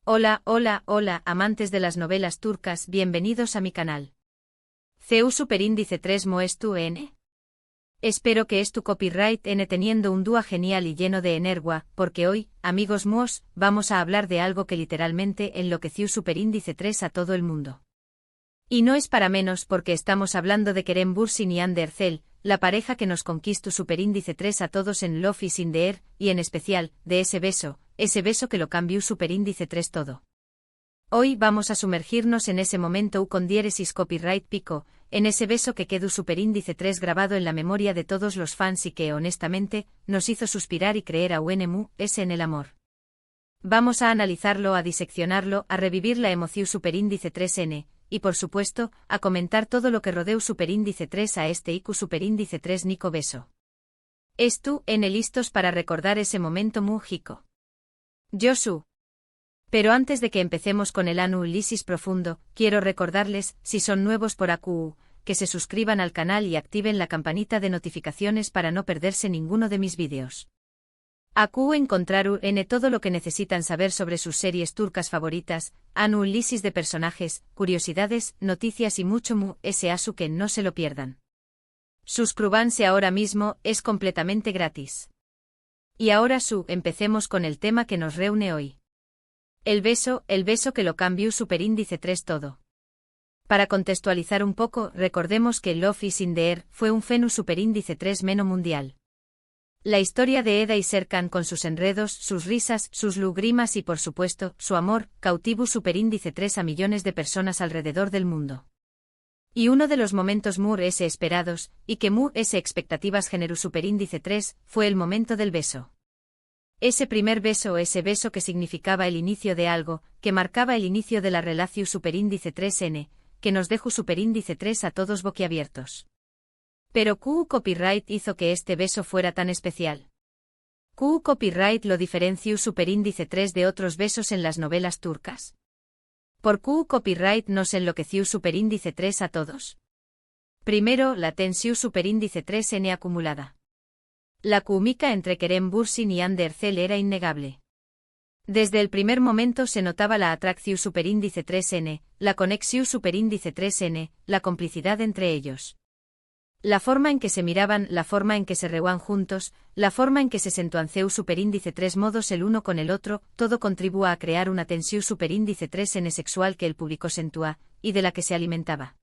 Hola, hola, hola, amantes de las novelas turcas, bienvenidos a mi canal. CU Superíndice 3 Moes tu N. Espero que es tu copyright N teniendo un dúo genial y lleno de energía, porque hoy, amigos Moos, vamos a hablar de algo que literalmente enloqueció Superíndice 3 a todo el mundo. Y no es para menos porque estamos hablando de Kerem Bürsin y Hande Erçel, la pareja que nos conquistó Superíndice 3 a todos en Love is in the Air, y en especial, de ese beso que lo cambió Superíndice 3 todo. Hoy vamos a sumergirnos en ese momento con diéresis copyright pico, en ese beso que quedó Superíndice 3 grabado en la memoria de todos los fans y que honestamente, nos hizo suspirar y creer a UNMU, ese en el amor. Vamos a analizarlo, a diseccionarlo, a revivir la emoción Superíndice 3N, y por supuesto, a comentar todo lo que rodeó Superíndice 3 a este IQ Superíndice 3 Nico beso. ¿Es tú, N listos para recordar ese momento múgico? Josu. Pero antes de que empecemos con el análisis profundo, quiero recordarles, si son nuevos por AQU, que se suscriban al canal y activen la campanita de notificaciones para no perderse ninguno de mis vídeos. AQU encontrar N todo lo que necesitan saber sobre sus series turcas favoritas, análisis de personajes, curiosidades, noticias y mucho mu, asu que no se lo pierdan. Suscríbanse ahora mismo, es completamente gratis. Y ahora empecemos con el tema que nos reúne hoy. El beso que lo cambió Superíndice 3 todo. Para contextualizar un poco, recordemos que Love is in the Air fue un fenómeno Superíndice 3 meno mundial. La historia de Eda y Serkan con sus enredos, sus risas, sus lugrimas y por supuesto, su amor, cautivó Superíndice 3 a millones de personas alrededor del mundo. Y uno de los momentos ese esperados, y que ese expectativas generó Superíndice 3, fue el momento del beso. Ese primer beso, ese beso que significaba el inicio de algo, que marcaba el inicio de la relación Superíndice 3N, que nos dejó Superíndice 3 a todos boquiabiertos. Pero QU Copyright hizo que este beso fuera tan especial. QU Copyright lo diferenció Superíndice 3 de otros besos en las novelas turcas. Por QU Copyright nos enloqueció Superíndice 3 a todos. Primero, la tensión Superíndice 3N acumulada. La química entre Kerem Bürsin y Hande Erçel era innegable. Desde el primer momento se notaba la atracción Superíndice 3N, la conexión Superíndice 3N, la complicidad entre ellos. La forma en que se miraban, la forma en que se reunían juntos, la forma en que se sentuanceu Superíndice 3 modos el uno con el otro, todo contribúa a crear una tensión Superíndice 3N sexual que el público sentúa, y de la que se alimentaba.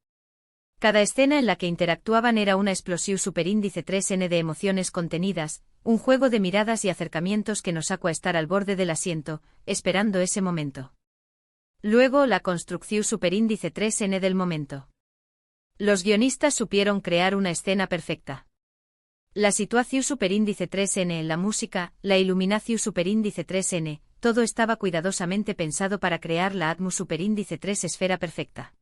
Cada escena en la que interactuaban era una explosión Superíndice 3N de emociones contenidas, un juego de miradas y acercamientos que nos sacó a estar al borde del asiento, esperando ese momento. Luego la construcción Superíndice 3N del momento. Los guionistas supieron crear una escena perfecta. La situación Superíndice 3N, la música, la iluminación Superíndice 3N, todo estaba cuidadosamente pensado para crear la atmósfera Superíndice 3 esfera perfecta.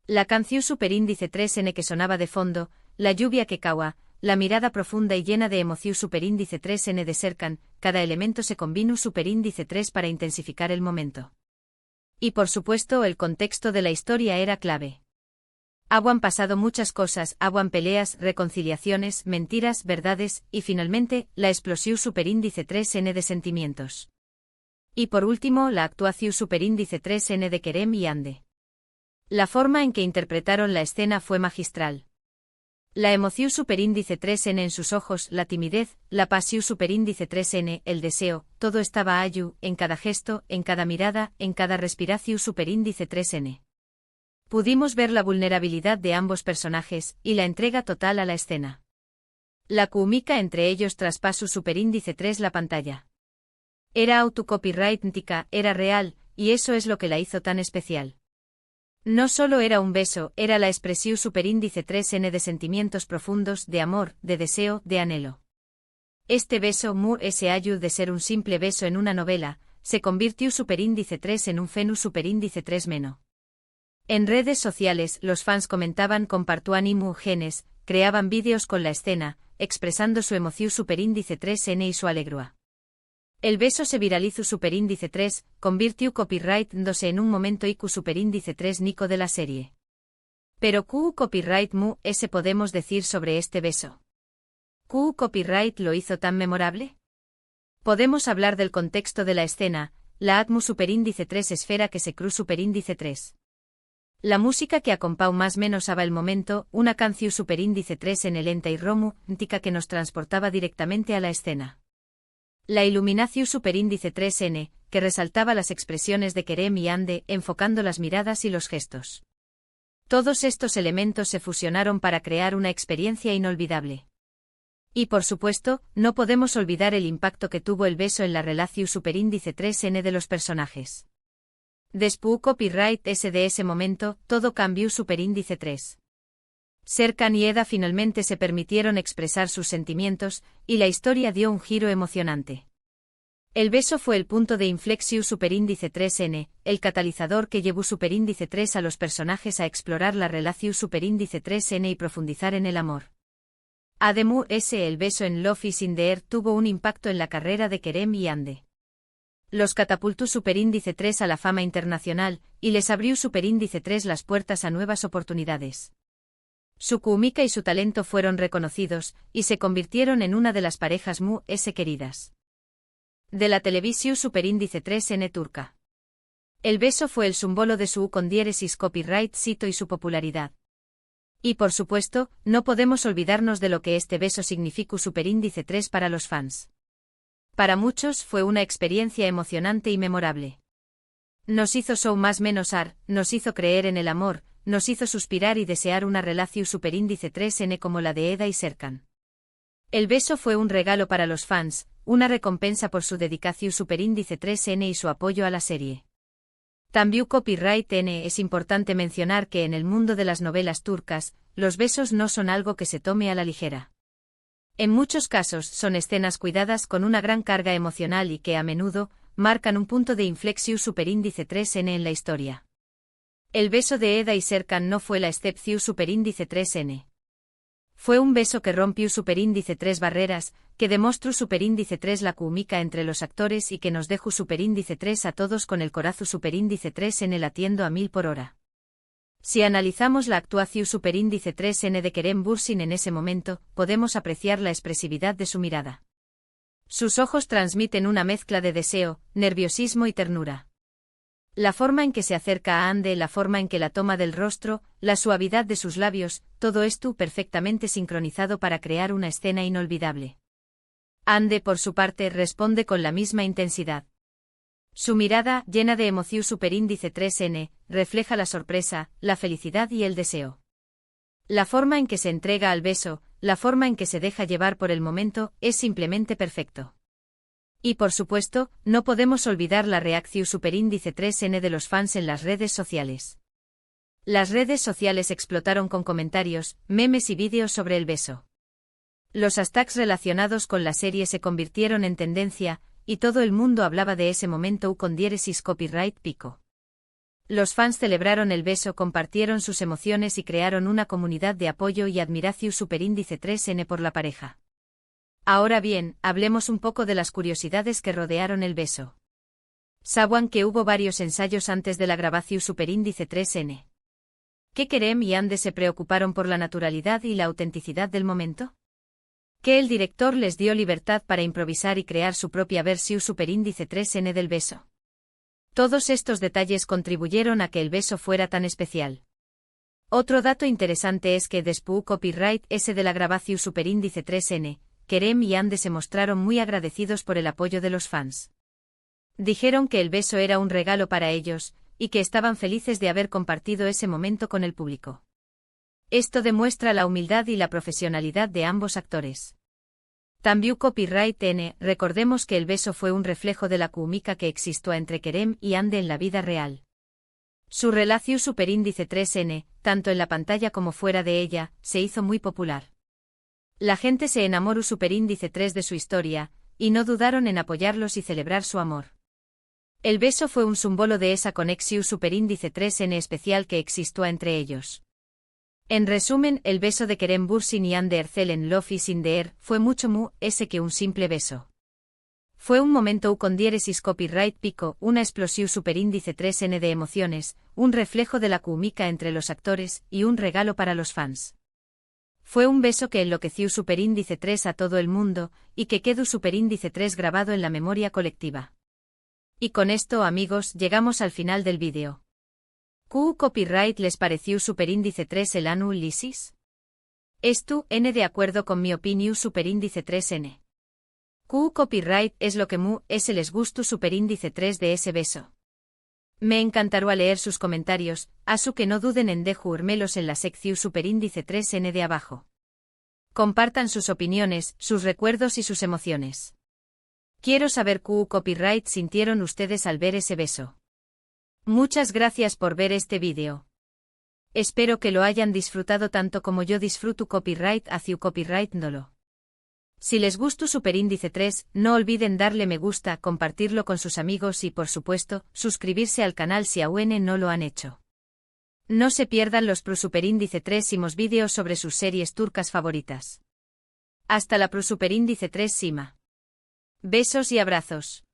La canción Superíndice 3N que sonaba de fondo, la lluvia que caía, la mirada profunda y llena de emoción Superíndice 3N de Serkan, cada elemento se combinó Superíndice 3 para intensificar el momento. Y por supuesto el contexto de la historia era clave. Han pasado muchas cosas, han peleas, reconciliaciones, mentiras, verdades, y finalmente, la explosión Superíndice 3N de sentimientos. Y por último la actuación Superíndice 3N de Kerem y Hande. La forma en que interpretaron la escena fue magistral. La emoción Superíndice 3N en sus ojos, la timidez, la pasión Superíndice 3N, el deseo, todo estaba allí, en cada gesto, en cada mirada, en cada respiración Superíndice 3N. Pudimos ver la vulnerabilidad de ambos personajes, y la entrega total a la escena. La química entre ellos traspasó Superíndice 3 la pantalla. Era autocopyrightica, era real, y eso es lo que la hizo tan especial. No solo era un beso, era la expresión Superíndice 3N de sentimientos profundos, de amor, de deseo, de anhelo. Este beso ese ayu de ser un simple beso en una novela, se convirtió Superíndice 3 en un fenómeno Superíndice 3 meno. En redes sociales, los fans comentaban, compartían genes, creaban vídeos con la escena, expresando su emoción Superíndice 3N y su alegría. El beso se viralizó Superíndice 3, convirtió copyright-dose en un momento IQ Superíndice 3 Nico de la serie. Pero QU Copyright ese podemos decir sobre este beso. ¿QU Copyright lo hizo tan memorable? Podemos hablar del contexto de la escena. la ATMU superíndice 3 esfera que se cruz superíndice 3. La música que acompau más menos aba el momento, una canción superíndice 3 en el enta y romu, ntica que nos transportaba directamente a la escena. La iluminación superíndice 3N, que resaltaba las expresiones de Kerem y Ande, enfocando las miradas y los gestos. Todos estos elementos se fusionaron para crear una experiencia inolvidable. Y por supuesto, no podemos olvidar el impacto que tuvo el beso en la relación superíndice 3N de los personajes. Después copyright de ese momento, todo cambió superíndice 3. Serkan y Eda finalmente se permitieron expresar sus sentimientos, y la historia dio un giro emocionante. El beso fue el punto de inflexión superíndice 3N, el catalizador que llevó superíndice 3 a los personajes a explorar la relación superíndice 3N y profundizar en el amor. Además, el beso en Love is in the Air tuvo un impacto en la carrera de Kerem y Ande. Los catapultó superíndice 3 a la fama internacional, y les abrió superíndice 3 las puertas a nuevas oportunidades. Su química y su talento fueron reconocidos, y se convirtieron en una de las parejas queridas de la televisión superíndice 3N turca. El beso fue el símbolo de su con diéresis copyright sito y su popularidad. Y por supuesto, no podemos olvidarnos de lo que este beso significó superíndice 3 para los fans. Para muchos fue una experiencia emocionante y memorable. Nos hizo show más menos ar, nos hizo creer en el amor, nos hizo suspirar y desear una relación superíndice 3N como la de Eda y Serkan. El beso fue un regalo para los fans, una recompensa por su dedicación superíndice 3N y su apoyo a la serie. También copyright N es importante mencionar que en el mundo de las novelas turcas, los besos no son algo que se tome a la ligera. En muchos casos son escenas cuidadas con una gran carga emocional y que a menudo marcan un punto de inflexión superíndice 3N en la historia. El beso de Eda y Serkan no fue la excepción superíndice 3N. Fue un beso que rompió superíndice 3 barreras, que demostró superíndice 3 la química entre los actores y que nos dejó superíndice 3 a todos con el corazón superíndice 3N latiendo a 1000 por hora. Si analizamos la actuación superíndice 3N de Kerem Bürsin en ese momento, podemos apreciar la expresividad de su mirada. Sus ojos transmiten una mezcla de deseo, nerviosismo y ternura. La forma en que se acerca a Ande, la forma en que la toma del rostro, la suavidad de sus labios, todo esto perfectamente sincronizado para crear una escena inolvidable. Ande, por su parte, responde con la misma intensidad. Su mirada, llena de emoción superíndice 3N, refleja la sorpresa, la felicidad y el deseo. La forma en que se entrega al beso, la forma en que se deja llevar por el momento, es simplemente perfecto. Y por supuesto, no podemos olvidar la reacción superíndice 3N de los fans en las redes sociales. Las redes sociales explotaron con comentarios, memes y vídeos sobre el beso. Los hashtags relacionados con la serie se convirtieron en tendencia, y todo el mundo hablaba de ese momento con diéresis copyright pico. Los fans celebraron el beso, compartieron sus emociones y crearon una comunidad de apoyo y admiración superíndice 3N por la pareja. Ahora bien, hablemos un poco de las curiosidades que rodearon el beso. ¿Saben que hubo varios ensayos antes de la grabación superíndice 3N? ¿Que Kerem y Ande se preocuparon por la naturalidad y la autenticidad del momento? ¿Que el director les dio libertad para improvisar y crear su propia versión superíndice 3N del beso? Todos estos detalles contribuyeron a que el beso fuera tan especial. Otro dato interesante es que después copyright de la grabación superíndice 3N, Kerem y Ande se mostraron muy agradecidos por el apoyo de los fans. Dijeron que el beso era un regalo para ellos, y que estaban felices de haber compartido ese momento con el público. Esto demuestra la humildad y la profesionalidad de ambos actores. También copyright N, recordemos que el beso fue un reflejo de la química que existió entre Kerem y Ande en la vida real. Su relación superíndice 3N, tanto en la pantalla como fuera de ella, se hizo muy popular. La gente se enamoró superíndice 3 de su historia, y no dudaron en apoyarlos y celebrar su amor. El beso fue un símbolo de esa conexión superíndice 3N especial que existió entre ellos. En resumen, el beso de Kerem Bürsin y Ande Erçel en Love is in the Air fue mucho más que un simple beso. Fue un momento con diéresis copyright pico, una explosión superíndice 3N de emociones, un reflejo de la química entre los actores y un regalo para los fans. Fue un beso que enloqueció superíndice 3 a todo el mundo, y que quedó superíndice 3 grabado en la memoria colectiva. Y con esto, amigos, llegamos al final del vídeo. ¿Qué copyright les pareció superíndice 3 el anu lisis? Esto, n de acuerdo con mi opinión superíndice 3n. ¿Qué copyright es lo que es les gusto superíndice 3 de ese beso? Me encantará leer sus comentarios, así que no duden en dejármelos en la sección superíndice 3n de abajo. Compartan sus opiniones, sus recuerdos y sus emociones. Quiero saber qué copyright sintieron ustedes al ver ese beso. Muchas gracias por ver este vídeo. Espero que lo hayan disfrutado tanto como yo disfruto copyright hacia copyright nolo. Si les gustó superíndice 3, no olviden darle me gusta, compartirlo con sus amigos y por supuesto, suscribirse al canal si aún no lo han hecho. No se pierdan los superíndice 3 vídeos sobre sus series turcas favoritas. Hasta la superíndice 3 Sima. Besos y abrazos.